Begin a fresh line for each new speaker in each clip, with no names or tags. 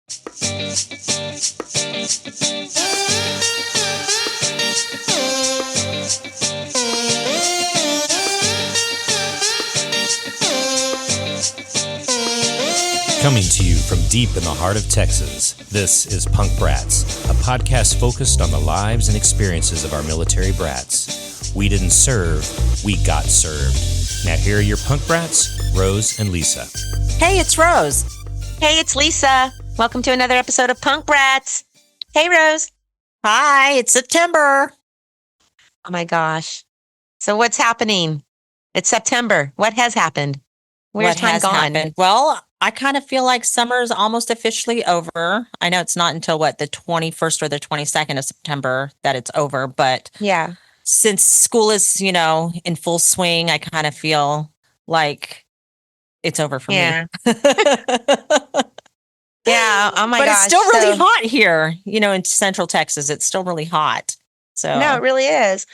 Coming to you from deep in the heart of Texas, this is Punk Brats, a podcast focused on the lives and experiences of our military brats. We didn't serve, we got served. Now here are your Punk Brats, Rose and Lisa.
Hey, it's Rose.
Hey, it's Lisa. Welcome to another episode of Punk Brats. Hey, Rose.
Hi, it's September.
Oh my gosh. So what's happening? It's September. What has happened? Where's time gone?
Happened? Well, I kind of feel like summer's almost officially over. I know it's not until the 21st or the 22nd of September that it's over, but
yeah,
since school is, in full swing, I kind of feel like it's over for me.
Yeah. Yeah. Oh my gosh.
But it's still really hot here, in Central Texas. It's still really hot. So
no, it really is.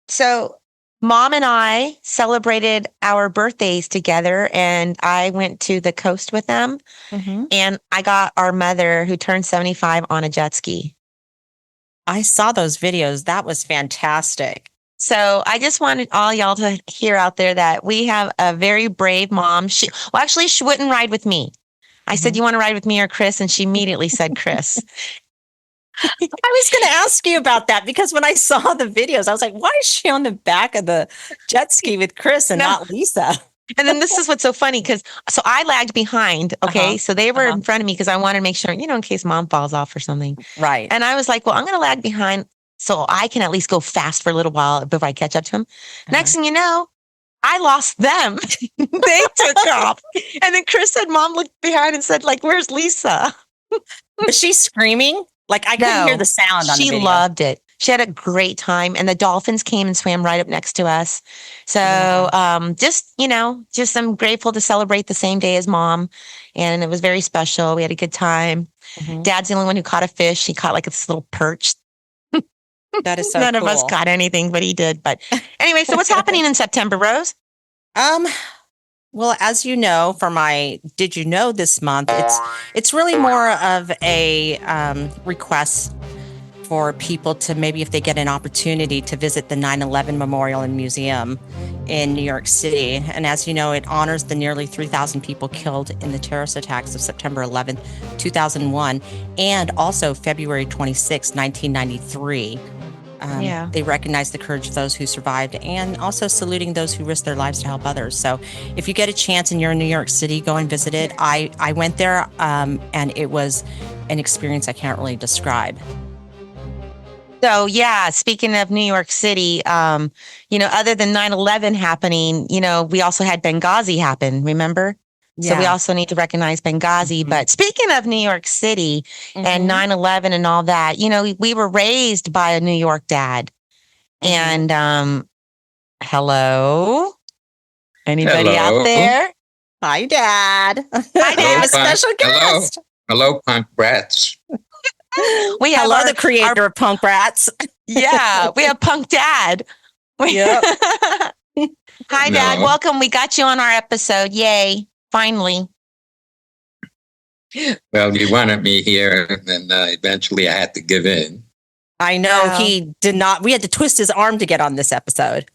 So Mom and I celebrated our birthdays together, and I went to the coast with them.
Mm-hmm.
And I got our mother, who turned 75, on a jet ski.
I saw those videos. That was fantastic.
So I just wanted all y'all to hear out there that we have a very brave mom. She wouldn't ride with me. I said, "You want to ride with me or Chris?" And she immediately said, "Chris."
I was going to ask you about that because when I saw the videos, I was like, why is she on the back of the jet ski with Chris and not Lisa?
And then this is what's so funny so I lagged behind. Okay. So they were in front of me because I wanted to make sure, in case Mom falls off or something.
Right.
And I was like, well, I'm going to lag behind so I can at least go fast for a little while before I catch up to him. Next thing you know, I lost them. They took off. And then Chris said, Mom looked behind and said, where's Lisa?
Was she screaming? I couldn't hear the sound on the video.
She loved it. She had a great time, and the dolphins came and swam right up next to us. So, just I'm grateful to celebrate the same day as Mom, and it was very special. We had a good time. Mm-hmm. Dad's the only one who caught a fish. He caught this little perch.
That is so
None
cool.
of us caught anything, but he did. But anyway, so what's happening in September, Rose?
Well, as you know, for my Did You Know this month, it's really more of a request for people to maybe, if they get an opportunity, to visit the 9/11 Memorial and Museum in New York City. And as you know, it honors the nearly 3,000 people killed in the terrorist attacks of September 11th, 2001, and also February 26, 1993. They recognize the courage of those who survived and also saluting those who risked their lives to help others. So if you get a chance and you're in New York City, go and visit it. I went there and it was an experience I can't really describe.
So, speaking of New York City, other than 9/11 happening, we also had Benghazi happen, remember? So we also need to recognize Benghazi. Mm-hmm. But speaking of New York City and 9/11 and all that, we were raised by a New York dad. And hello? Anybody out there?
Hi, Dad.
Hi, Dad.
A special guest.
Hello, Punk Brats.
We have
the creator of Punk Brats.
Yeah, we have Punk Dad.
Yep.
Hi, Dad. Welcome. We got you on our episode. Yay. Finally.
Well, you wanted me here, and eventually I had to give in.
I know he did not. We had to twist his arm to get on this episode.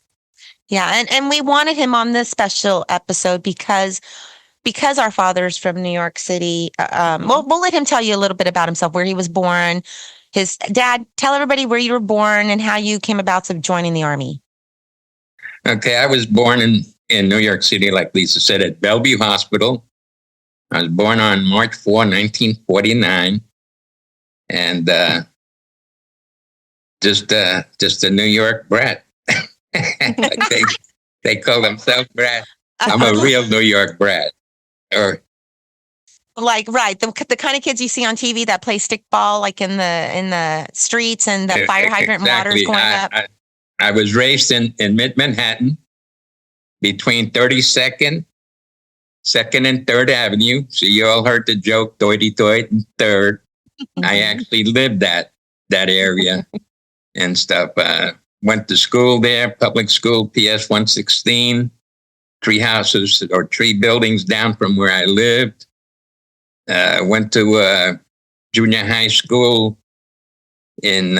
Yeah, and we wanted him on this special episode because our father's from New York City. We'll let him tell you a little bit about himself, where he was born. His dad, tell everybody where you were born and how you came about joining the Army.
Okay, I was born in New York City, like Lisa said, at Bellevue Hospital. I was born on March 4, 1949. And just a New York brat. they call themselves brat. I'm a real New York brat. Or
the kind of kids you see on TV that play stickball in the streets and the fire hydrant waters going up.
I was raised in mid-Manhattan between 32nd, 2nd and 3rd Avenue. So you all heard the joke, doity-doit and 3rd. I actually lived that area and stuff. Went to school there, public school, PS 116, 3 houses or 3 buildings down from where I lived. Went to junior high school in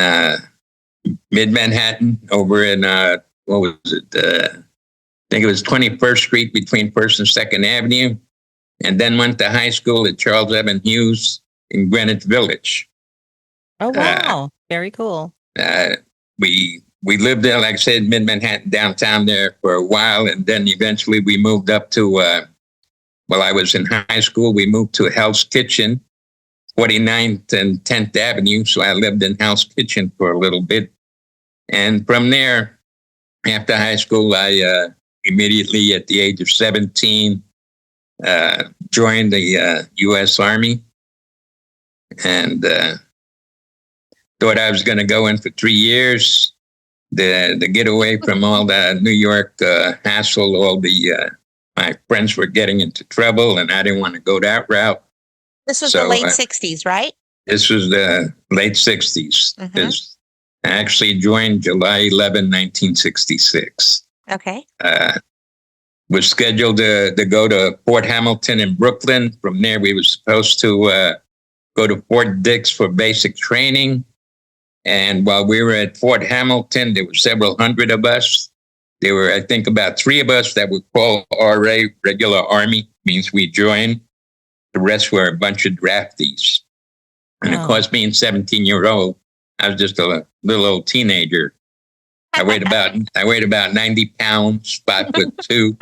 mid-Manhattan over in, what was it? I think it was 21st Street between 1st and 2nd Avenue. And then went to high school at Charles Evan Hughes in Greenwich Village.
Oh, wow. Very cool.
We lived there, like I said, mid-Manhattan, downtown there for a while. And then eventually we moved up to, while I was in high school, we moved to Hell's Kitchen, 49th and 10th Avenue. So I lived in Hell's Kitchen for a little bit. And from there, after high school, I immediately at the age of 17, joined the U.S. Army and thought I was going to go in for 3 years to get away from all the New York hassle. All the my friends were getting into trouble, and I didn't want to go that route.
This was the late 60s, right?
This was the late 60s.
Mm-hmm.
I actually joined July 11, 1966.
Okay.
Was scheduled to go to Fort Hamilton in Brooklyn. From there, we were supposed to go to Fort Dix for basic training. And while we were at Fort Hamilton, there were several hundred of us. There were, I think, about 3 of us that were called RA, regular Army, means we joined. The rest were a bunch of draftees. And of course, being 17-year-old, I was just a little old teenager. I weighed about 90 pounds, 5'2".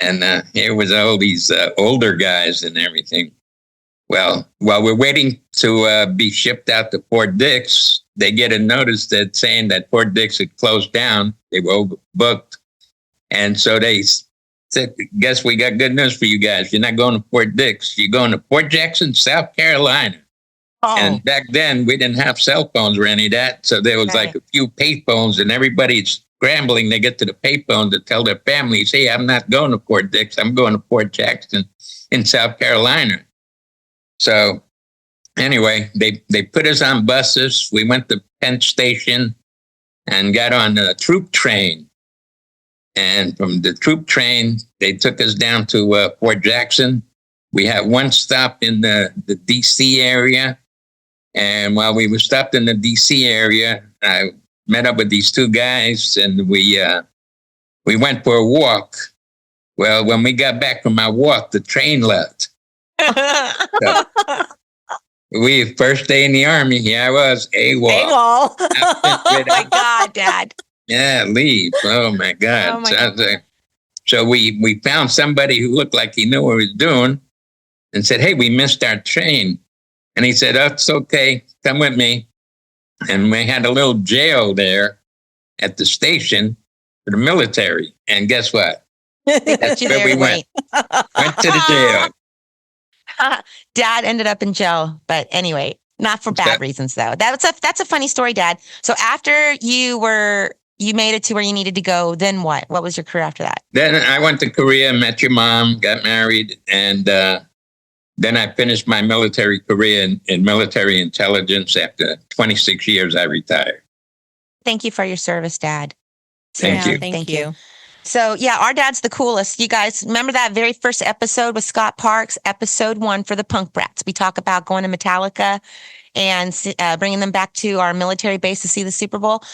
And here was all these older guys and everything. Well, while we're waiting to be shipped out to Fort Dix, they get a notice that saying that Fort Dix had closed down. They were overbooked. And so they said, guess we got good news for you guys. You're not going to Fort Dix. You're going to Fort Jackson, South Carolina. Oh. And back then, we didn't have cell phones or any of that. So there was like a few payphones, and everybody's scrambling to get to the payphone to tell their families, hey, I'm not going to Fort Dix. I'm going to Fort Jackson in South Carolina. So anyway, they put us on buses. We went to Penn Station and got on a troop train. And from the troop train, they took us down to Fort Jackson. We had one stop in the D.C. area. And while we were stopped in the D.C. area, I met up with these 2 guys, and we went for a walk. Well, when we got back from our walk, the train left. So, first day in the Army, here I was, AWOL.
AWOL.
Oh my God, Dad.
Yeah, leave. Oh my God.
Oh my God.
So we found somebody who looked like he knew what he was doing and said, hey, we missed our train. And he said, oh, it's okay. Come with me. And we had a little jail there at the station for the military. And guess what? That's where we went. Went to the jail.
Dad ended up in jail. But anyway, not for bad reasons, though. That's a funny story, Dad. So after you made it to where you needed to go, then what? What was your career after that?
Then I went to Korea, met your mom, got married, and then I finished my military career in military intelligence. After 26 years, I retired.
Thank you for your service, Dad.
Thank you.
Thank you.
So, yeah, our dad's the coolest. You guys remember that very first episode with Scott Parks, episode 1 for the Punk Brats. We talk about going to Metallica and bringing them back to our military base to see the Super Bowl.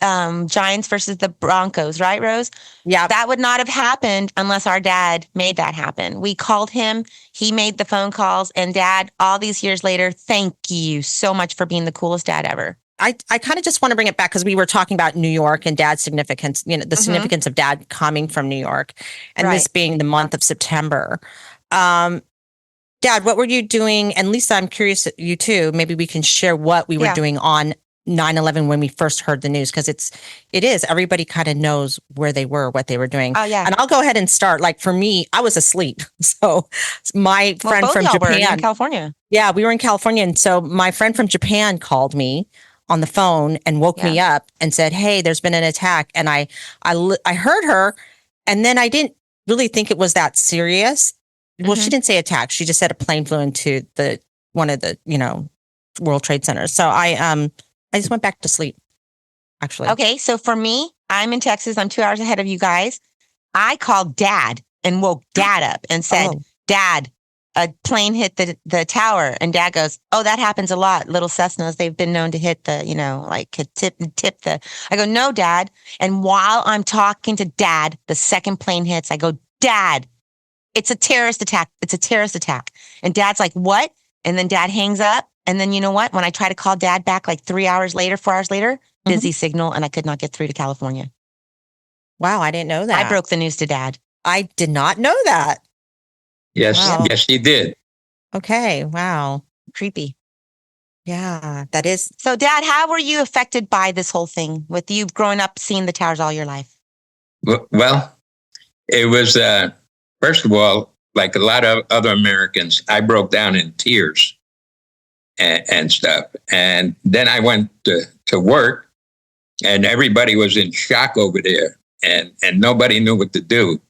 Giants versus the Broncos, right, Rose?
Yeah.
That would not have happened unless our dad made that happen. We called him. He made the phone calls. And Dad, all these years later, thank you so much for being the coolest dad ever.
I kind of just want to bring it back because we were talking about New York and Dad's significance, the significance of Dad coming from New York and this being the month of September. Dad, what were you doing? And Lisa, I'm curious, you too, maybe we can share what we were doing on 9/11 when we first heard the news, because it is everybody kind of knows where they were, what they were doing.
Oh yeah.
And I'll go ahead and start. Like for me, I was asleep. So my friend from Japan,
were in California.
Yeah, we were in California. And so my friend from Japan called me on the phone and woke me up and said, hey, there's been an attack. And I heard her. And then I didn't really think it was that serious. Well, she didn't say attack. She just said a plane flew into one of the, World Trade Centers. So I just went back to sleep, actually.
Okay. So for me, I'm in Texas. I'm 2 hours ahead of you guys. I called Dad and woke Dad up and said, Dad, a plane hit the tower, and Dad goes, "Oh, that happens a lot. Little Cessnas, they've been known to hit the, like could tip the." I go, "No, Dad." And while I'm talking to Dad, the second plane hits. I go, "Dad, it's a terrorist attack. It's a terrorist attack." And Dad's like, "What?" And then Dad hangs up. And then you know what? When I try to call Dad back like 4 hours later, busy signal, and I could not get through to California.
Wow, I didn't know that.
I broke the news to Dad.
I did not know that.
Yes,
Wow.
yes, she did.
Okay, wow.
Creepy.
Yeah, that is.
So, Dad, how were you affected by this whole thing with you growing up seeing the towers all your life?
Well, it was, first of all, like a lot of other Americans, I broke down in tears and stuff. And then I went to work, and everybody was in shock over there, and nobody knew what to do.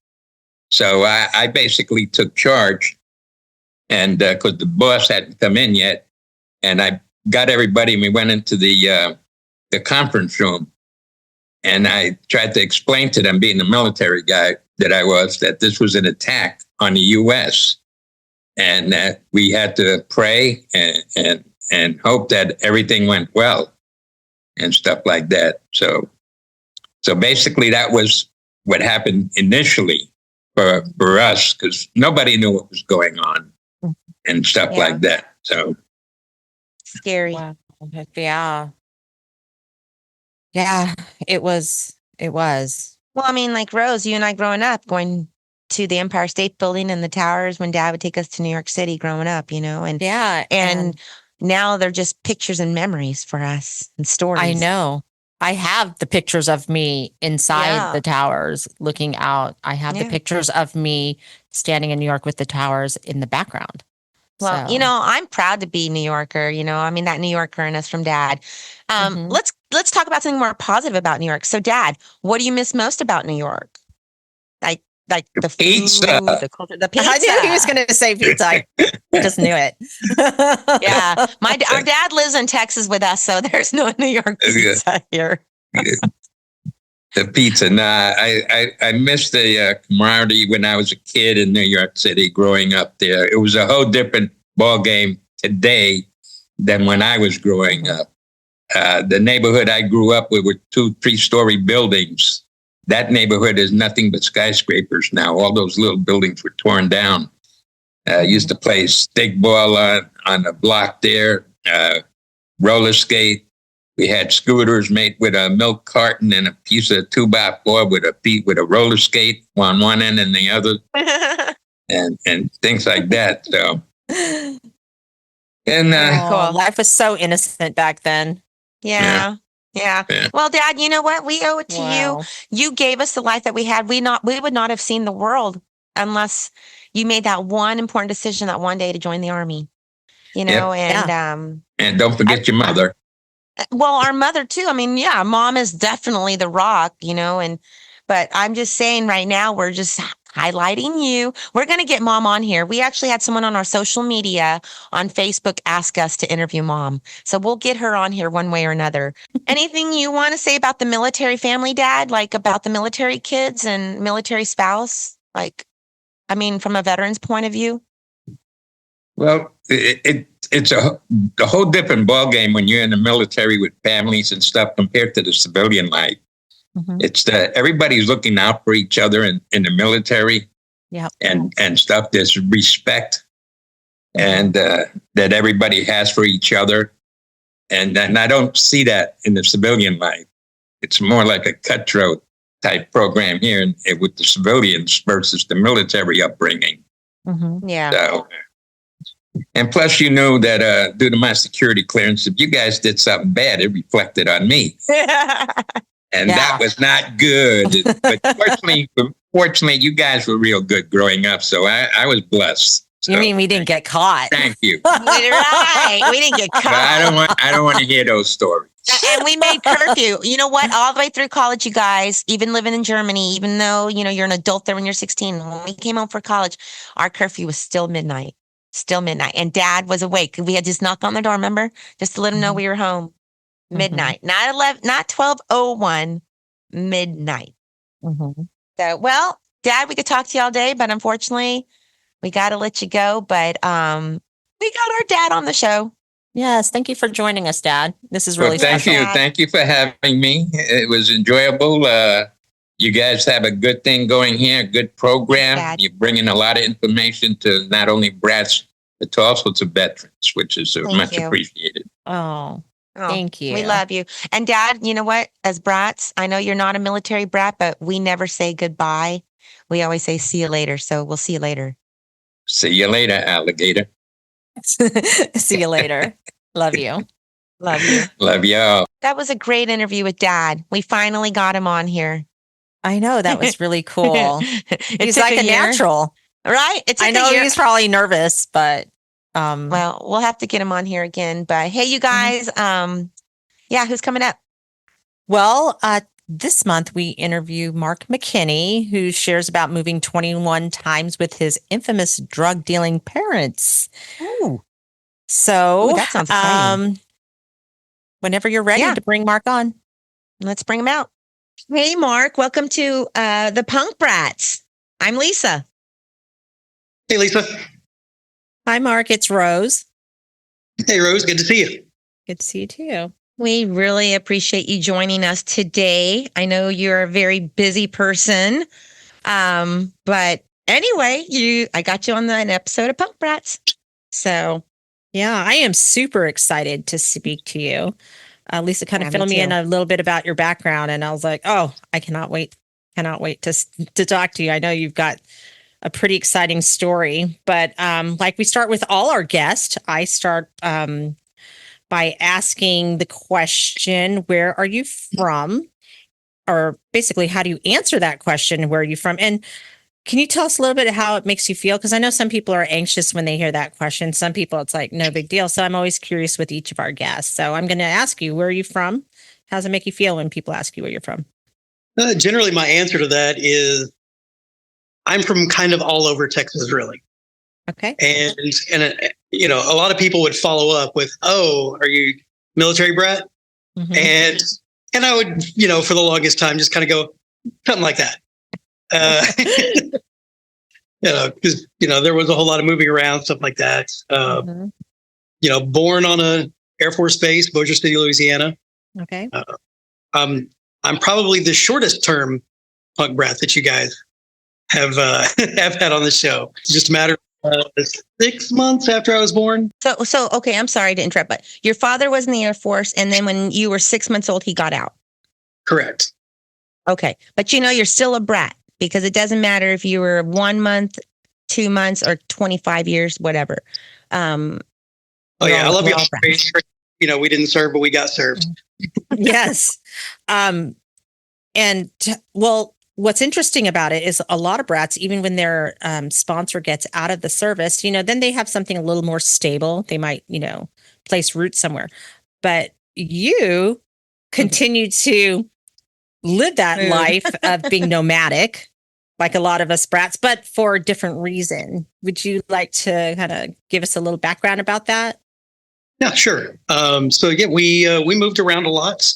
So I basically took charge, and because the boss hadn't come in yet, and I got everybody, and we went into the conference room, and I tried to explain to them, being the military guy that I was, that this was an attack on the U.S. and that we had to pray and hope that everything went well and stuff like that. So basically, that was what happened initially for us, because nobody knew what was going on and stuff like that. So
scary.
Wow. Yeah. Yeah, it was.
Well, I mean, like Rose, you and I growing up, going to the Empire State Building and the towers when Dad would take us to New York City growing up, and
Yeah.
and now they're just pictures and memories for us and stories.
I know. I have the pictures of me inside the towers looking out. I have the pictures of me standing in New York with the towers in the background.
Well,
So.
I'm proud to be New Yorker, I mean, that New Yorker in us from Dad. Let's talk about something more positive about New York. So, Dad, what do you miss most about New York? Like the food,
pizza.
the culture, the pizza.
I knew he was going to say pizza. I just knew it.
Yeah. Our dad lives in Texas with us, so there's no New York pizza here.
The pizza. Nah, I missed the camaraderie when I was a kid in New York City growing up there. It was a whole different ball game today than when I was growing up. The neighborhood I grew up with were 2-3-story buildings. That neighborhood is nothing but skyscrapers now. All those little buildings were torn down. Used to play stickball on the block there, roller skate. We had scooters made with a milk carton and a piece of 2x4 with a roller skate on one end and the other, and things like that. So, and
life was so innocent back then.
Yeah. Well, Dad, you know what? We owe it to you. You gave us the life that we had. We would not have seen the world unless you made that one important decision that one day to join the Army. And
don't forget your mother.
Well, our mother too. I mean, Mom is definitely the rock, but I'm just saying right now, we're just highlighting you. We're going to get Mom on here. We actually had someone on our social media on Facebook ask us to interview Mom. So we'll get her on here one way or another. Anything you want to say about the military family, Dad? Like about the military kids and military spouse? From a veteran's point of view?
Well, it's a whole different ballgame when you're in the military with families and stuff compared to the civilian life.
Mm-hmm.
It's everybody's looking out for each other in the military, and stuff. There's respect, and that everybody has for each other, and I don't see that in the civilian life. It's more like a cutthroat type program here with the civilians versus the military upbringing.
Mm-hmm.
Yeah.
So, and plus, you know that due to my security clearance, if you guys did something bad, it reflected on me. And that was not good. But fortunately, you guys were real good growing up. So I was blessed. So,
you mean we didn't get caught?
Thank you.
Right. We didn't get caught.
But I don't want to hear those stories.
And we made curfew. You know what? All the way through college, you guys, even living in Germany, even though, you're an adult there when you're 16, when we came home for college, our curfew was still midnight. And Dad was awake. We had just knocked on the door, remember? Just to let him know we were home. Midnight, not 12:01, midnight.
Mm-hmm.
So, well, Dad, we could talk to you all day, but unfortunately, we got to let you go, but we got our dad on the show.
Yes. Thank you for joining us, Dad. This is really
thank
special.
you. Thank you for having me. It was enjoyable. You guys have a good thing going here, a good program.
Dad.
You're bringing a lot of information to not only brats, but also to veterans, which is much appreciated.
Oh, thank you.
We love you. And Dad, you know what? As brats, I know you're not a military brat, but we never say goodbye. We always say see you later. So we'll see you later.
See you later, alligator.
See you later. Love you.
Love you.
Love y'all.
That was a great interview with Dad. We finally got him on here.
I know. That was really cool. He's like a natural.
Right?
I know he's probably nervous, but
well, we'll have to get him on here again. But hey, you guys, who's coming up?
Well, this month we interview Marc McKinney, who shares about moving 21 times with his infamous drug dealing parents.
Ooh.
So
that sounds exciting.
Whenever you're ready to bring Marc on.
Let's bring him out. Hey, Marc, welcome to the Punk Brats. I'm Lisa.
Hey, Lisa.
Hi, Marc. It's Rose.
Hey, Rose. Good to see you.
Good to see you too.
We really appreciate you joining us today. I know you're a very busy person. But anyway, I got you on an episode of Punk Brats. So
yeah, I am super excited to speak to you. Lisa kind of filled me in a little bit about your background, and I was like, oh, I cannot wait to talk to you. I know you've got a pretty exciting story, but like we start with all our guests, I start by asking the question, where are you from? Or basically, how do you answer that question? Where are you from? And can you tell us a little bit of how it makes you feel? Because I know some people are anxious when they hear that question. Some people, it's like, no big deal. So I'm always curious with each of our guests. So I'm going to ask you, where are you from? How does it make you feel when people ask you where you're from?
Generally, my answer to that is I'm from kind of all over Texas, really.
Okay.
And a lot of people would follow up with, oh, are you military brat? Mm-hmm. And I would, for the longest time, just kind of go, something like that. Because, there was a whole lot of moving around, stuff like that. Born on a Air Force base, Bossier City, Louisiana.
Okay.
I'm probably the shortest term punk brat that you guys have had on the show. It's just a matter of 6 months after I was born.
So okay, I'm sorry to interrupt, but your father was in the Air Force, and then when you were 6 months old, he got out.
Correct.
Okay, but you're still a brat, because it doesn't matter if you were 1 month, 2 months, or 25 years, whatever.
I love you. We didn't serve, but we got served.
Yes. What's interesting about it is a lot of brats, even when their sponsor gets out of the service, then they have something a little more stable. They might, place roots somewhere. But you continue to live that life of being nomadic, like a lot of us brats, but for a different reason. Would you like to kind of give us a little background about that?
Yeah, sure. We moved around a lot.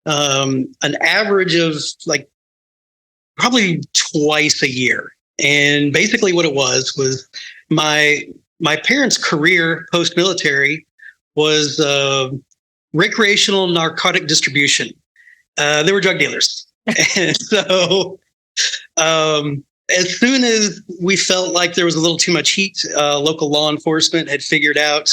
An average of probably twice a year. And basically what it was my parents' career post-military was recreational narcotic distribution. They were drug dealers. And so as soon as we felt like there was a little too much heat, local law enforcement had figured out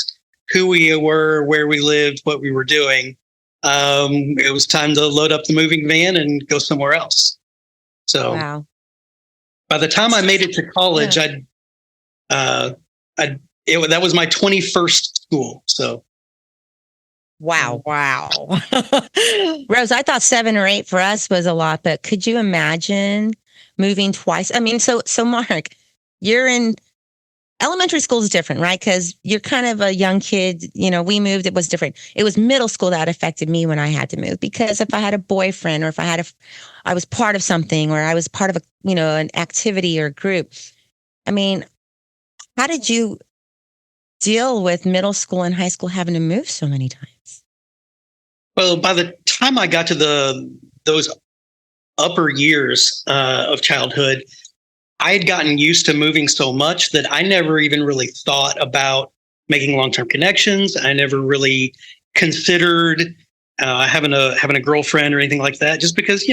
who we were, where we lived, what we were doing. It was time to load up the moving van and go somewhere else. So by the time I made it to college, that was my 21st school. So.
Wow. Rose, I thought 7 or 8 for us was a lot, but could you imagine moving twice? I mean, so Marc, you're in elementary school is different, right? Because you're kind of a young kid. We moved, it was different. It was middle school that affected me when I had to move, because if I had a boyfriend, or if I was part of something, or I was part of an activity or a group. I mean, how did you deal with middle school and high school having to move so many times?
Well, by the time I got to those upper years of childhood, I had gotten used to moving so much that I never even really thought about making long-term connections. I never really considered having a girlfriend or anything like that, just because,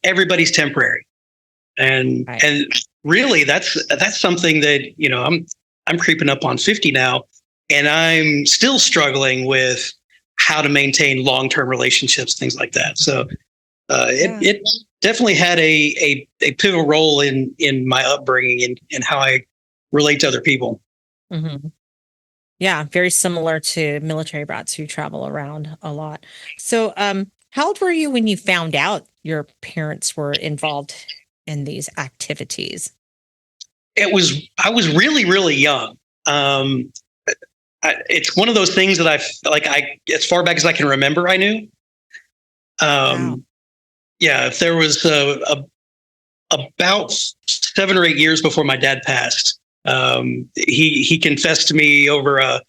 everybody's temporary. And
Right.
and really that's something that, I'm creeping up on 50 now, and I'm still struggling with how to maintain long-term relationships, things like that. So it definitely had a pivotal role in my upbringing and how I relate to other people.
Mm-hmm. Yeah, very similar to military brats who travel around a lot. So, how old were you when you found out your parents were involved in these activities?
I was really, really young. It's one of those things that as far back as I can remember, I knew.
Wow.
Yeah, if there was about 7 or 8 years before my dad passed, he confessed to me over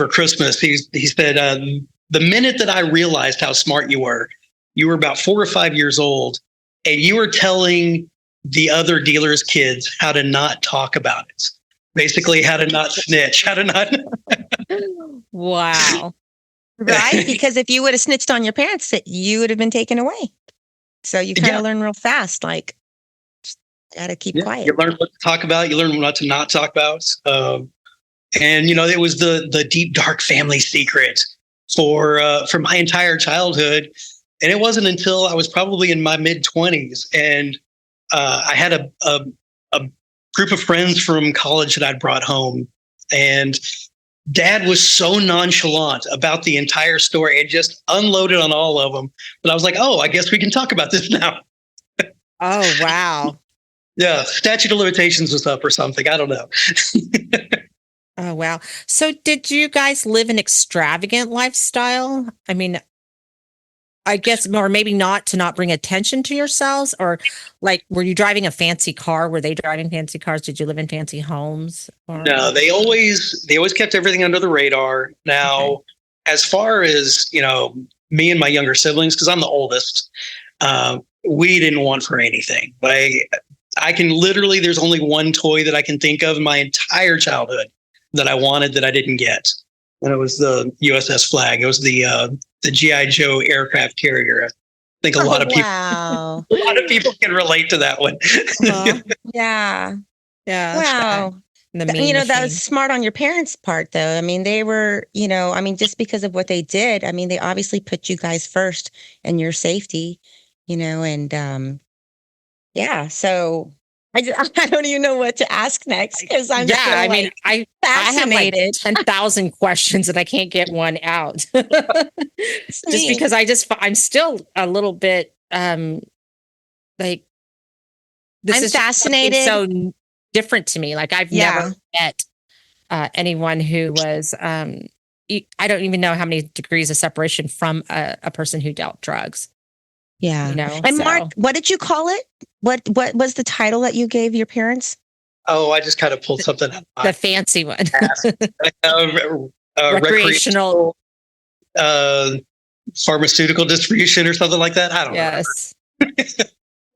Christmas. He said, the minute that I realized how smart you were about 4 or 5 years old, and you were telling the other dealers' kids how to not talk about it. Basically, how to not snitch, how to not.
Wow.
Right? Because if you would have snitched on your parents, you would have been taken away. So you kind of learn real fast, like, got to keep quiet.
You learn what to talk about. You learn what to not talk about. And it was the deep, dark family secret for my entire childhood. And it wasn't until I was probably in my mid-20s, and I had a group of friends from college that I'd brought home, and Dad was so nonchalant about the entire story and just unloaded on all of them. But I was like, oh, I guess we can talk about this now.
Oh, wow.
Yeah, statute of limitations was up or something. I don't know.
Oh, wow. So did you guys live an extravagant lifestyle? I mean, I guess, or maybe not, to not bring attention to yourselves, or like, were you driving a fancy car? Were they driving fancy cars? Did you live in fancy homes? Or?
No, they always kept everything under the radar. Now, as far as, me and my younger siblings, because I'm the oldest, we didn't want for anything. But I can literally, there's only one toy that I can think of in my entire childhood that I wanted that I didn't get. And it was the USS flag. It was the GI Joe aircraft carrier. I think a lot of people can relate to that one.
Yeah.
Yeah.
Wow. That was smart on your parents' part, though. I mean, they were, just because of what they did. I mean, they obviously put you guys first and your safety, and so I don't even know what to ask next, because I'm
I
fascinated.
I have like 10,000 questions and I can't get one out. Just because I'm still a little bit like, this
I'm
is
fascinated.
So different to me. Like, I've never met anyone who was I don't even know how many degrees of separation from a person who dealt drugs.
Yeah. And Mark, what did you call it? What was the title that you gave your parents?
Oh, I just kind of pulled something out.
The fancy one.
Recreational pharmaceutical distribution or something like that. I don't know.
Yes.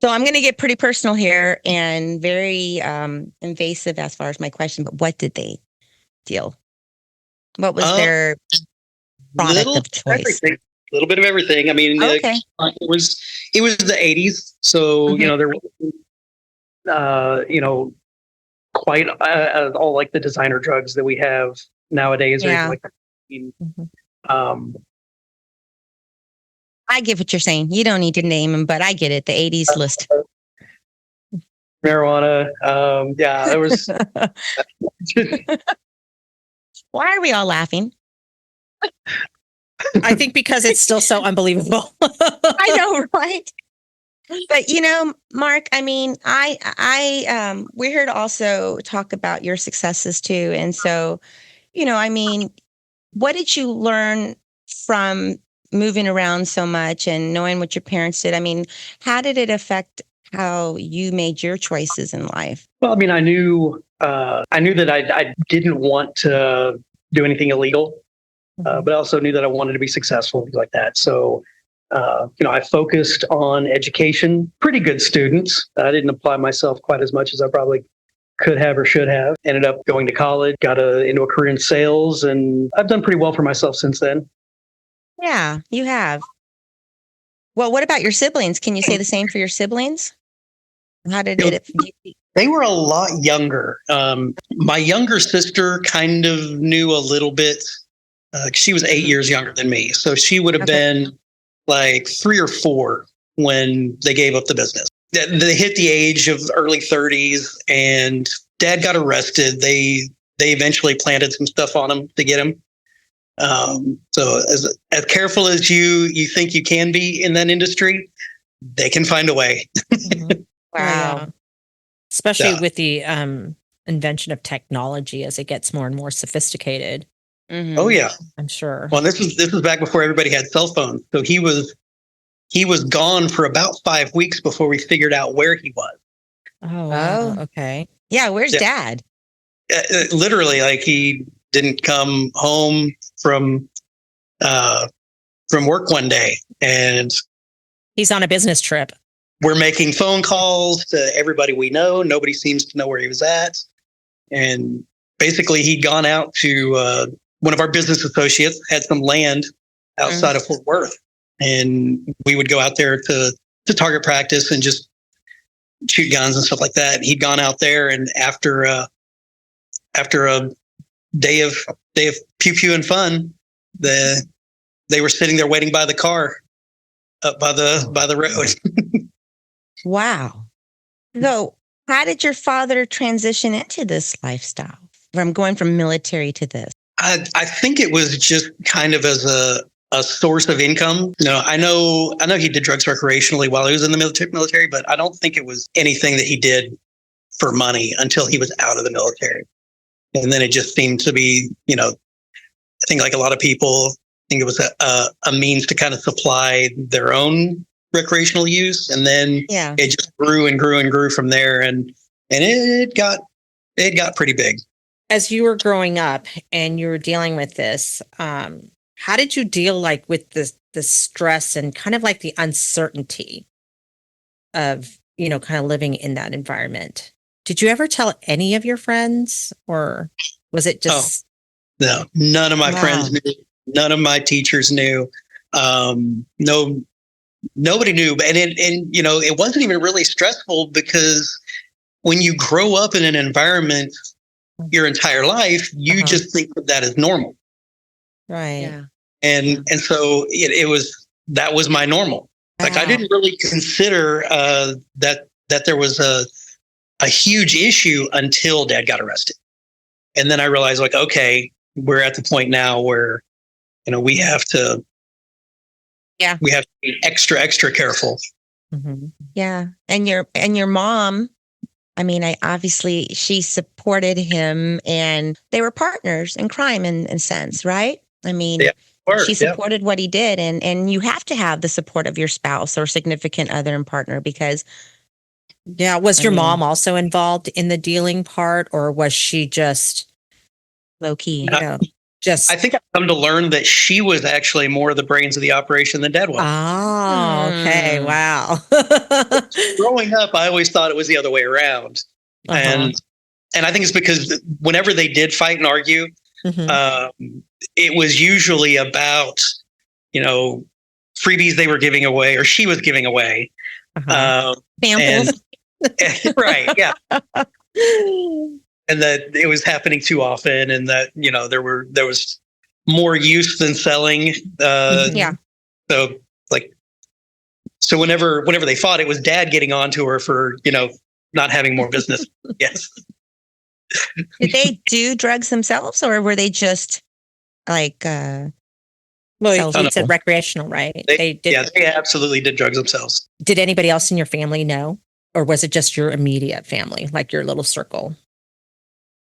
So I'm going to get pretty personal here and very invasive as far as my question, but what did they deal? What was their product of choice?
Everything. A little bit of everything. I mean, it was the 80s, so there was quite all like the designer drugs that we have nowadays.
Yeah.
Or like,
I get what you're saying. You don't need to name them, but I get it. The 80s list.
Marijuana. There was.
Why are we all laughing?
I think because it's still so unbelievable.
I know, right? But Mark, I mean, we're here to also talk about your successes too. And so, I mean, what did you learn from moving around so much and knowing what your parents did? I mean, how did it affect how you made your choices in life?
Well, I mean, I knew that I didn't want to do anything illegal. But I also knew that I wanted to be successful, things like that. So I focused on education, pretty good students. I didn't apply myself quite as much as I probably could have or should have. Ended up going to college, got into a career in sales, and I've done pretty well for myself since then.
Yeah, you have. Well, what about your siblings? Can you say the same for your siblings? How did it?
They were a lot younger. My younger sister kind of knew a little bit. She was 8 years younger than me. So she would have been like 3 or 4 when they gave up the business. They hit the age of early 30s and Dad got arrested. They eventually planted some stuff on him to get him. So as careful as you think you can be in that industry, they can find a way.
Wow.
Yeah. Especially with the invention of technology as it gets more and more sophisticated.
Mm-hmm.
Oh yeah,
I'm sure.
Well, this was back before everybody had cell phones. So he was gone for about 5 weeks before we figured out where he was.
Oh, wow. Okay.
Yeah, where's Dad?
Literally, like he didn't come home from work one day, and
he's on a business trip.
We're making phone calls to everybody we know. Nobody seems to know where he was at. And basically, he'd gone out to one of our business associates, had some land outside of Fort Worth. And we would go out there to target practice and just shoot guns and stuff like that. And he'd gone out there, and after a day of pew pew and fun, they were sitting there waiting by the car up by the road.
Wow. So how did your father transition into this lifestyle from going from military to this?
I think it was just kind of as a source of income. I know he did drugs recreationally while he was in the military, but I don't think it was anything that he did for money until he was out of the military. And then it just seemed to be, I think like a lot of people, I think it was a means to kind of supply their own recreational use, and then it just grew and grew and grew from there, and it got pretty big.
As you were growing up and you were dealing with this, how did you deal with the stress and kind of like the uncertainty of kind of living in that environment? Did you ever tell any of your friends, or was it just?
No, none of my friends knew. None of my teachers knew. No. Nobody knew, and it wasn't even really stressful, because when you grow up in an environment your entire life, you just think that is normal,
right?
Yeah.
And so that was my normal. Like I didn't really consider that there was a huge issue until Dad got arrested, and then I realized okay, we're at the point now where we have to.
Yeah.
We have to be extra careful.
Mm-hmm. Yeah. And your mom, obviously she supported him, and they were partners in crime in a sense, right? She supported what he did, and you have to have the support of your spouse or significant other and partner, because.
Yeah. Was your mom also involved in the dealing part, or was she just
low key?
I
think I've come to learn that she was actually more of the brains of the operation than Dad was.
Oh, okay. Wow.
Growing up, I always thought it was the other way around. And I think it's because whenever they did fight and argue, it was usually about, freebies they were giving away or she was giving away.
Samples.
Right. Yeah. And that it was happening too often, and that there was more use than selling. So whenever they fought, it was Dad getting onto her for not having more business. Yes.
Did they do drugs themselves, or were they just like?
Well, you said recreational, right?
They did. Yeah, they absolutely did drugs themselves.
Did anybody else in your family know, or was it just your immediate family, like your little circle?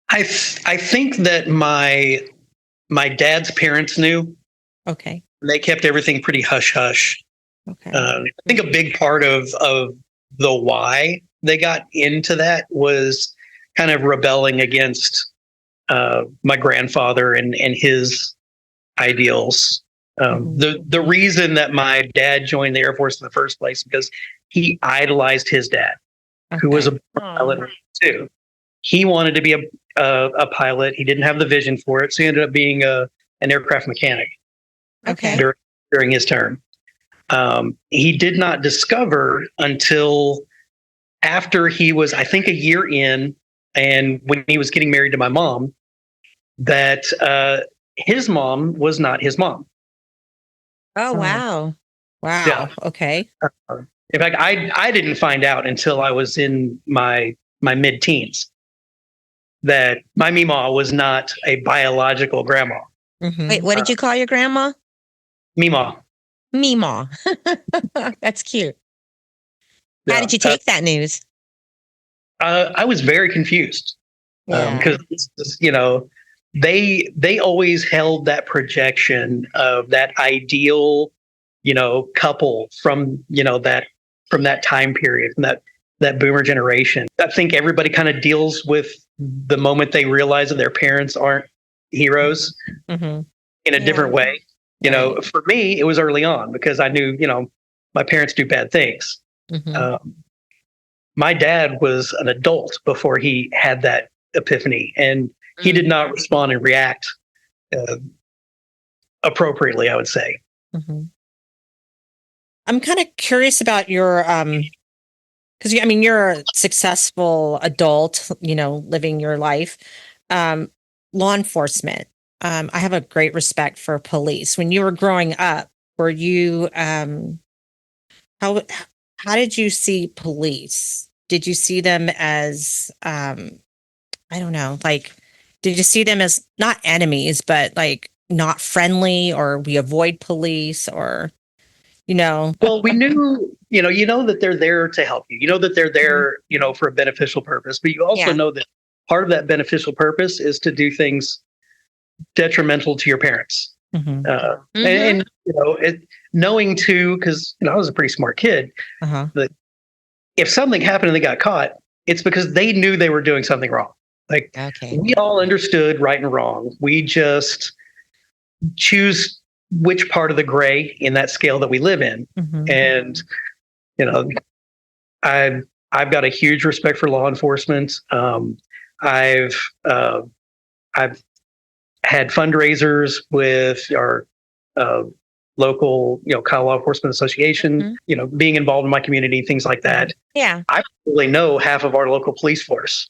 I think that my dad's parents knew.
Okay.
They kept everything pretty hush hush.
Okay.
I think a big part of the why they got into that was kind of rebelling against my grandfather and his ideals. The reason that my dad joined the Air Force in the first place because he idolized his dad, who was a pilot too. He wanted to be a pilot. He didn't have the vision for it, so he ended up being an aircraft mechanic.
Okay.
During his term, he did not discover until after he was, I think, a year in, and when he was getting married to my mom, that his mom was not his mom.
Oh, wow.
Wow.
Yeah.
Okay.
In fact, I didn't find out until I was in my mid-teens that my Meemaw was not a biological grandma.
Mm-hmm.
Wait, what did you call your grandma?
Meemaw.
Meemaw. That's cute.
Yeah.
How did you take that news?
I was very confused because they always held that projection of that ideal, couple from that time period, from that boomer generation. I think everybody kind of deals with the moment they realize that their parents aren't heroes in a different way. For me, it was early on because I knew, my parents do bad things. My dad was an adult before he had that epiphany, and he did not respond and react appropriately, I would say.
I'm kind of curious about your, because you're a successful adult, living your life. Law enforcement. I have a great respect for police. When you were growing up, were you, how did you see police? Did you see them as, I don't know, like, did you see them as not enemies, but like not friendly, or we avoid police, or,
Well, we knew, that they're there to help you. You know that they're there, for a beneficial purpose, but you also know that part of that beneficial purpose is to do things detrimental to your parents. And knowing too, because I was a pretty smart kid, that if something happened and they got caught, it's because they knew they were doing something wrong. Like we all understood right and wrong. We just choose which part of the gray in that scale that we live in. And I've got a huge respect for law enforcement. I've had fundraisers with our local, Kyle Law Enforcement Association, being involved in my community, things like that.
Yeah.
I really know half of our local police force.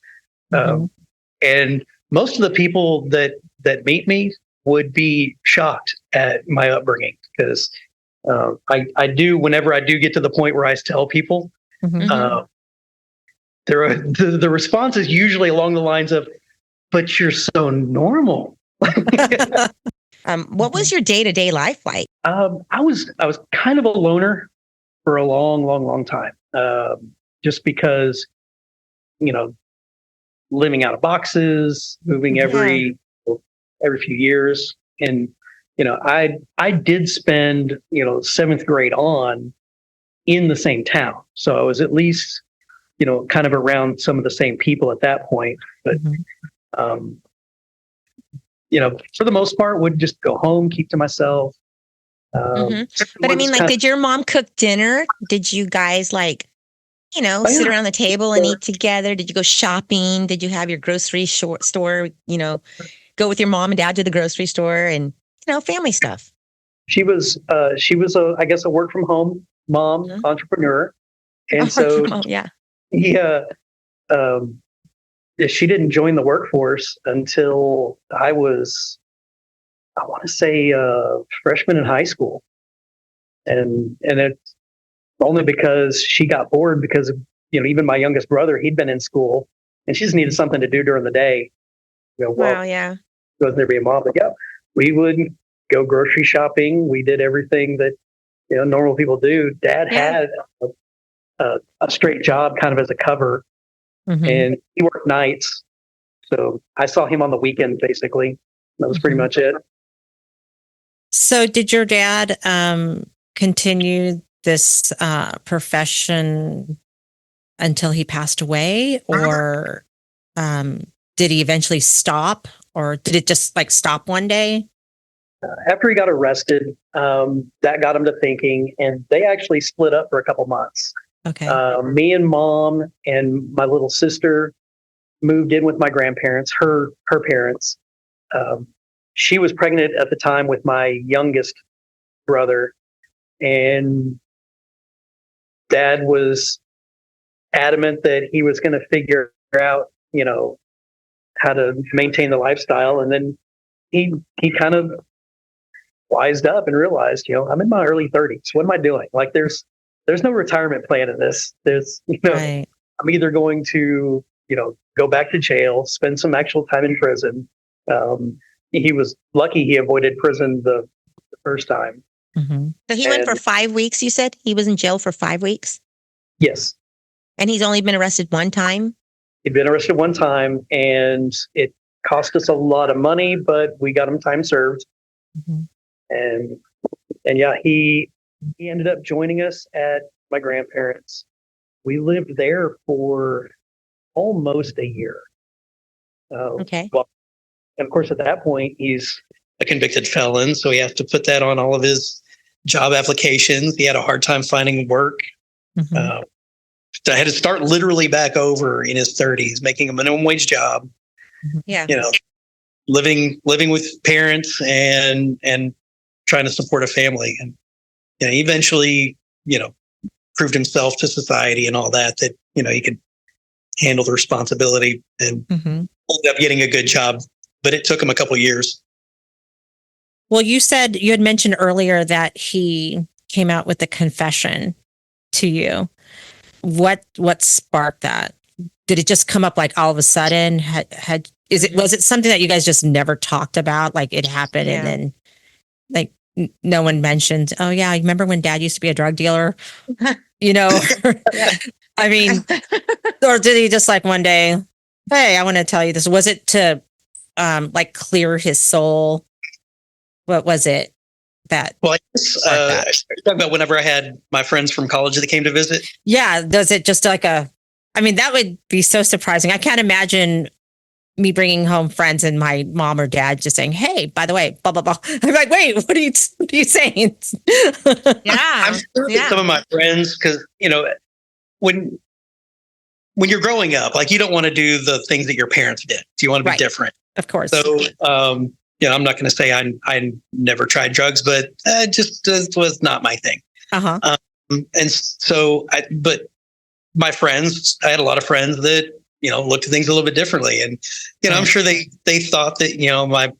And most of the people that meet me would be shocked at my upbringing because I do, whenever I do get to the point where I tell people, the response is usually along the lines of, but you're so normal.
What was your day-to-day life like?
I was kind of a loner for a long time. Just because, living out of boxes, moving every few years. And, I did spend, 7th grade on in the same town. So I was at least, kind of around some of the same people at that point. But, for the most part, would just go home, keep to myself.
But did your mom cook dinner? Did you guys sit around the table and eat together? Did you go shopping? Did you have your grocery store, go with your mom and dad to the grocery store and, family stuff?
She was I guess a work from home mom, entrepreneur. And she didn't join the workforce until I was, I want to say, freshman in high school. And it's only because she got bored because, even my youngest brother, he'd been in school and she just needed something to do during the day. Wasn't there be a mom? But we would go grocery shopping. We did everything that, normal people do. Dad had a straight job kind of as a cover. And he worked nights. So I saw him on the weekend, basically. That was pretty much it.
So did your dad continue this profession until he passed away? Or did he eventually stop? Or did it just stop one day?
After he got arrested, that got him to thinking, and they actually split up for a couple months.
Okay.
Me and mom and my little sister moved in with my grandparents, her parents. She was pregnant at the time with my youngest brother, and Dad was adamant that he was going to figure out, how to maintain the lifestyle. And then he kind of wised up and realized, I'm in my early 30s. What am I doing? Like, there's no retirement plan in this. There's,
Right.
I'm either going to, go back to jail, spend some actual time in prison. He was lucky he avoided prison the first time.
Mm-hmm.
So he went for 5 weeks, you said? He was in jail for 5 weeks?
Yes.
And he's only been arrested one time?
He'd been arrested one time, and it cost us a lot of money, but we got him time served.
Mm-hmm.
And yeah, he ended up joining us at my grandparents'. We lived there for almost a year.
Okay.
Well, and of course, at that point, he's a convicted felon, so he has to put that on all of his job applications. He had a hard time finding work.
Mm-hmm.
I had to start literally back over in his 30s, making a minimum wage job.
Yeah.
Living with parents and trying to support a family. And he eventually, proved himself to society and all that he could handle the responsibility and ended up getting a good job. But it took him a couple of years.
Well, you had mentioned earlier that he came out with a confession to you. What sparked that? Did it just come up like all of a sudden? Was it something that you guys just never talked about? Like it happened and then like no one mentioned, oh yeah, I remember when Dad used to be a drug dealer, I mean, or did he just like one day, hey, I want to tell you this. Was it to like clear his soul? What was it that?
Well, I guess, talking about whenever I had my friends from college that came to visit.
Yeah. Does it just like that would be so surprising. I can't imagine me bringing home friends and my mom or dad just saying, hey, by the way, blah, blah, blah. I'm like, wait, what are you saying?
Yeah.
I'm sure that some of my friends, because, when you're growing up, like you don't want to do the things that your parents did. You want to be different.
Of course.
So, I'm not going to say I never tried drugs, but just was not my thing.
Uh-huh.
And so, but my friends, I had a lot of friends that, looked at things a little bit differently. And, I'm sure they thought that,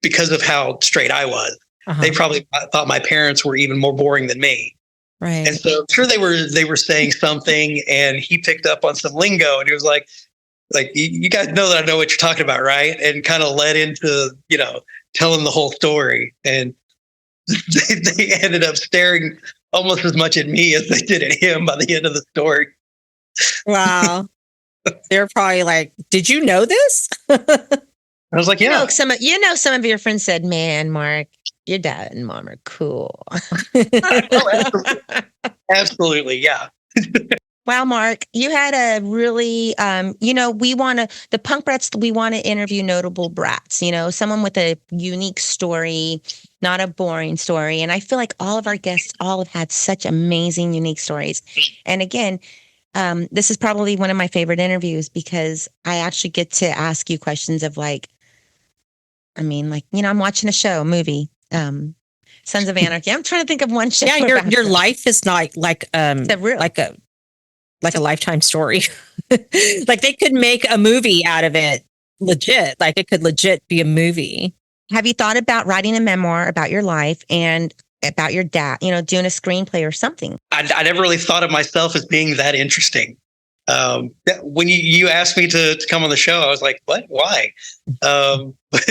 because of how straight I was, they probably thought my parents were even more boring than me.
Right.
And so I'm sure they were saying something, and he picked up on some lingo, and he was like, you guys know that I know what you're talking about, right? And kind of led into, telling the whole story. And they ended up staring almost as much at me as they did at him by the end of the story.
Wow. They're probably like, did you know this?
I was like, yeah.
Some of your friends said, man, Mark, your dad and mom are cool.
Oh, absolutely. Yeah.
Wow, Mark, you had a really, the Punk Brats, we want to interview notable brats, someone with a unique story, not a boring story. And I feel like all of our guests all have had such amazing, unique stories. And again, this is probably one of my favorite interviews because I actually get to ask you questions of I'm watching a movie, Sons of Anarchy. I'm trying to think of one show.
Yeah, your life is not like a lifetime story. Like they could make a movie out of it. Legit. Like it could legit be a movie.
Have you thought about writing a memoir about your life and about your dad, doing a screenplay or something?
I never really thought of myself as being that interesting. When you asked me to come on the show, I was like, what? Why? But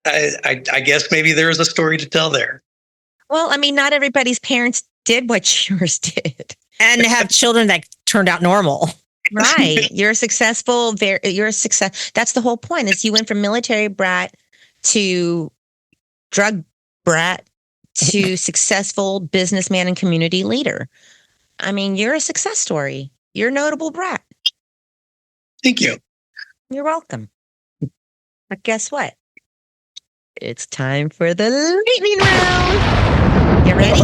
I guess maybe there is a story to tell there.
Well, not everybody's parents did what yours did.
And have children that turned out normal.
Right. You're successful. You're a success. That's the whole point is you went from military brat to drug brat to successful businessman and community leader. You're a success story. You're a notable brat.
Thank you.
You're welcome. But guess what? It's time for the lightning round. You ready?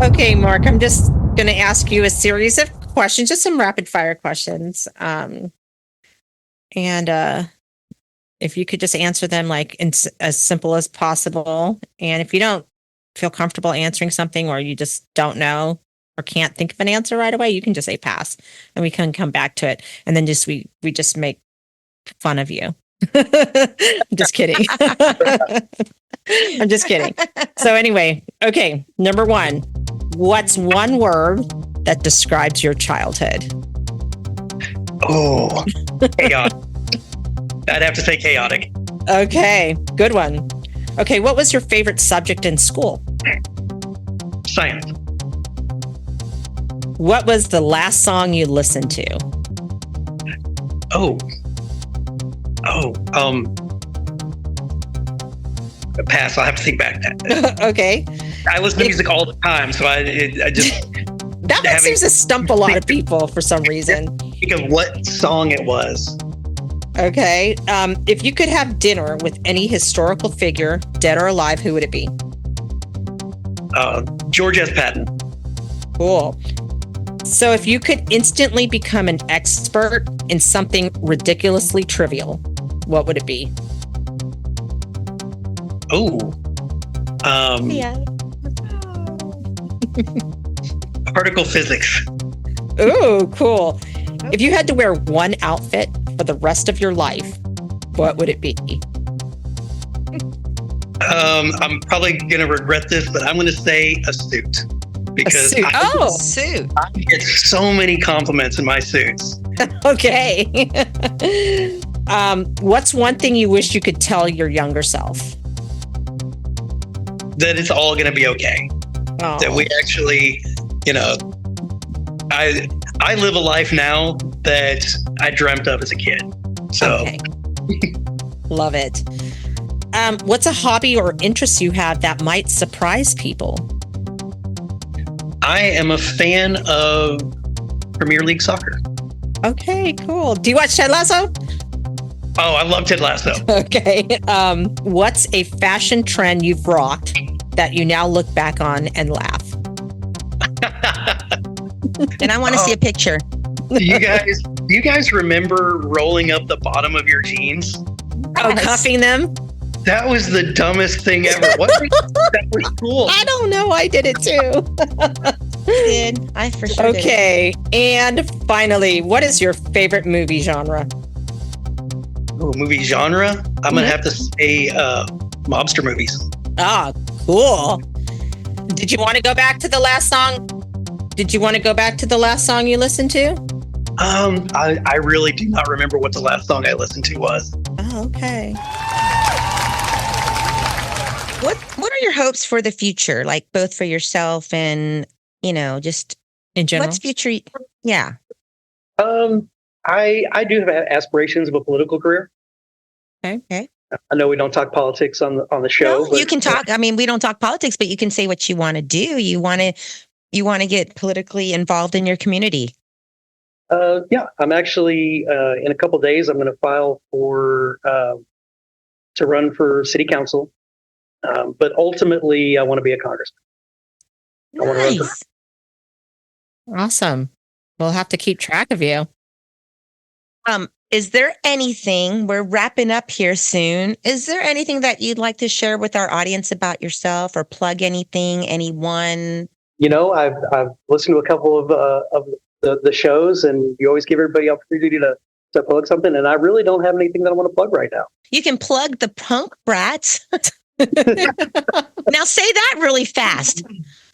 Okay, Mark, I'm just going to ask you a series of questions, just some rapid fire questions. And if you could just answer them like as simple as possible. And if you don't feel comfortable answering something, or you just don't know or can't think of an answer right away, you can just say pass and we can come back to it. And then we just make fun of you. I'm just kidding. I'm just kidding. So anyway, okay. Number 1, what's one word that describes your childhood?
Oh, chaotic. I'd have to say chaotic.
Okay, good one. Okay, what was your favorite subject in school?
Science.
What was the last song you listened to?
Pass. I'll have to think back.
Okay.
I listen to music all the time, so I just
that one seems to stump a lot of people for some reason.
think of what song it was.
Okay. If you could have dinner with any historical figure, dead or alive, who would it be?
George S. Patton.
Cool. So if you could instantly become an expert in something ridiculously trivial, what would it be?
Yeah.
Particle physics.
Ooh, cool. If you had to wear one outfit for the rest of your life, what would it be?
I'm probably going to regret this, but I'm going to say a suit. Because
suit.
Suit.
I get so many compliments in my suits.
Okay. What's one thing you wish you could tell your younger self?
That it's all going to be okay.
Oh.
That we actually, I live a life now that I dreamt of as a kid. So,
okay. Love it. What's a hobby or interest you have that might surprise people?
I am a fan of Premier League soccer.
Okay, cool. Do you watch Ted Lasso?
Oh, I love Ted Lasso.
Okay. What's a fashion trend you've rocked that you now look back on and laugh?
And I want to see a picture.
Do you guys remember rolling up the bottom of your jeans?
Oh, cuffing them?
That was the dumbest thing ever. That was cool.
I don't know. I did it too.
I for sure did.
Okay. And finally, what is your favorite movie genre?
Ooh, movie genre? I'm going to have to say mobster movies.
Ah, cool. Did you want to go back to the last song? Did you want to go back to the last song you listened to?
I really do not remember what the last song I listened to was.
Oh, okay.
What are your hopes for the future? Like both for yourself and, just
in general.
What's future? Yeah.
I do have aspirations of a political career.
Okay.
I know we don't talk politics on the show.
No, you can talk. I mean, we don't talk politics, but you can say what you want to do. You want to get politically involved in your community.
Yeah, I'm actually in a couple of days. I'm going to file for to run for city council, but ultimately, I want to be a congressman.
Nice.
Awesome. We'll have to keep track of you.
Is there anything, we're wrapping up here soon. Is there anything that you'd like to share with our audience about yourself or plug anything, anyone?
I've listened to a couple of the shows, and you always give everybody opportunity to plug something. And I really don't have anything that I want to plug right now.
You can plug the Punk Brats. Now say that really fast.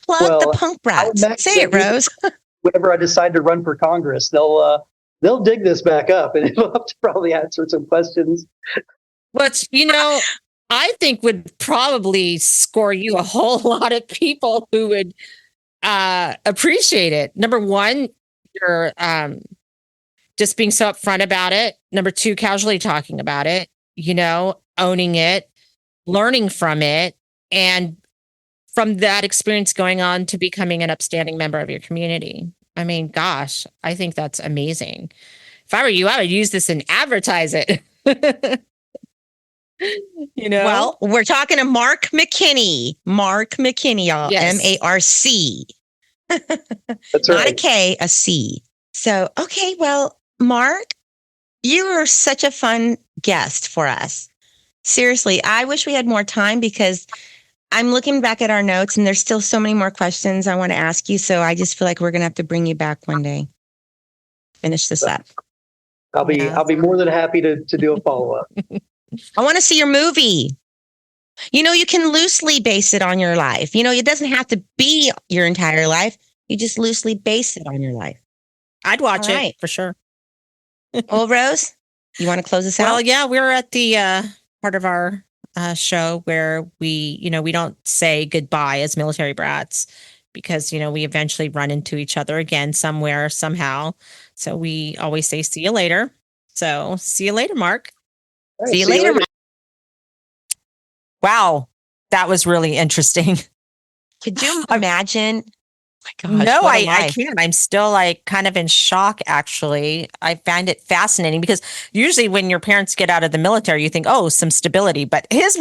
Plug the Punk Brats. Say it, Rose.
Whenever I decide to run for Congress, they'll dig this back up, and it'll have to probably answer some questions.
Which, I think would probably score you a whole lot of people who would appreciate it. Number one, you're just being so upfront about it. Number two, casually talking about it, owning it, learning from it, and from that experience going on to becoming an upstanding member of your community. I mean, gosh, I think that's amazing. If I were you, I would use this and advertise it. You know?
Well, we're talking to Marc McKinney. Marc McKinney, y'all.
Yes.
MARC.
That's
Not
right.
a K, a C. So, okay, well, Marc, you are such a fun guest for us. Seriously, I wish we had more time because I'm looking back at our notes and there's still so many more questions I want to ask you. So I just feel like we're going to have to bring you back one day. Finish this up.
I'll be more than happy to do a follow-up.
I want to see your movie. You can loosely base it on your life. It doesn't have to be your entire life. You just loosely base it on your life.
I'd watch
All
it
right.
for sure.
Well, Rose, you want to close us out?
Well, yeah, we're at the part of our show where we don't say goodbye as military brats because, we eventually run into each other again somewhere, somehow. So we always say, see you later. So see you later, Marc.
All right,
See you later.
Wow. That was really interesting.
Could you imagine? Oh my gosh,
No,
what a
I
life.
can't. I'm still like kind of in shock, actually. I find it fascinating because usually when your parents get out of the military, you think, oh, some stability, but his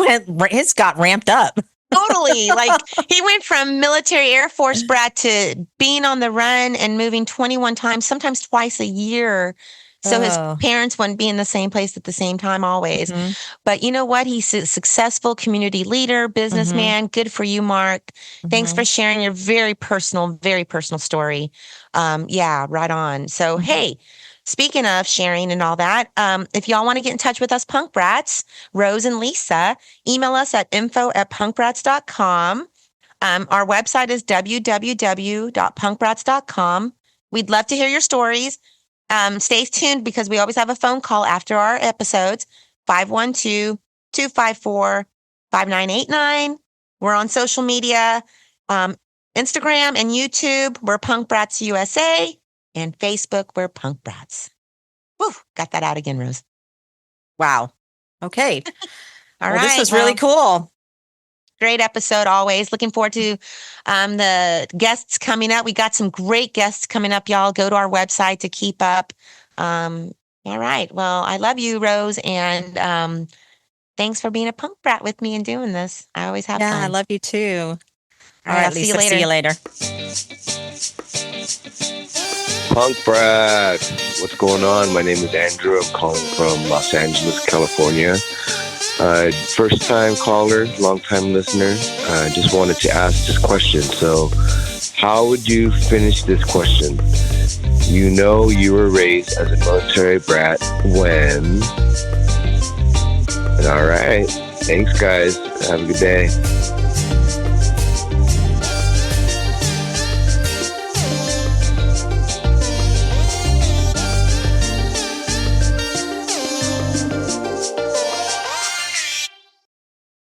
got ramped up.
Totally. Like he went from military Air Force brat to being on the run and moving 21 times, sometimes twice a year. So his parents wouldn't be in the same place at the same time always.
Mm-hmm.
But you know what? He's a successful community leader, businessman. Good for you, Marc. Thanks for sharing your very personal story. Yeah, right on. So, hey, speaking of sharing and all that, if y'all want to get in touch with us, Punk Brats, Rose and Lisa, email us at info@punkbrats.com. Our website is www.punkbrats.com. We'd love to hear your stories. Stay tuned because we always have a phone call after our episodes, 512-254-5989. We're on social media, Instagram and YouTube, we're Punk Brats USA, and Facebook, we're Punk Brats. Woo, got that out again, Rose.
Wow. Okay.
All right.
This was really cool.
Great episode always. Looking forward to the guests coming up. We got some great guests coming up, y'all. Go to our website to keep up. All right. Well, I love you, Rose. And thanks for being a punk brat with me and doing this. I always have fun.
Yeah, I love you too.
All right,
Lisa. See you later.
Punk Brat, what's going on? My name is Andrew. I'm calling from Los Angeles, California. First time caller, long time listener. Just wanted to ask this question. So, how would you finish this question? You were raised as a military brat when? All right. Thanks, guys. Have a good day.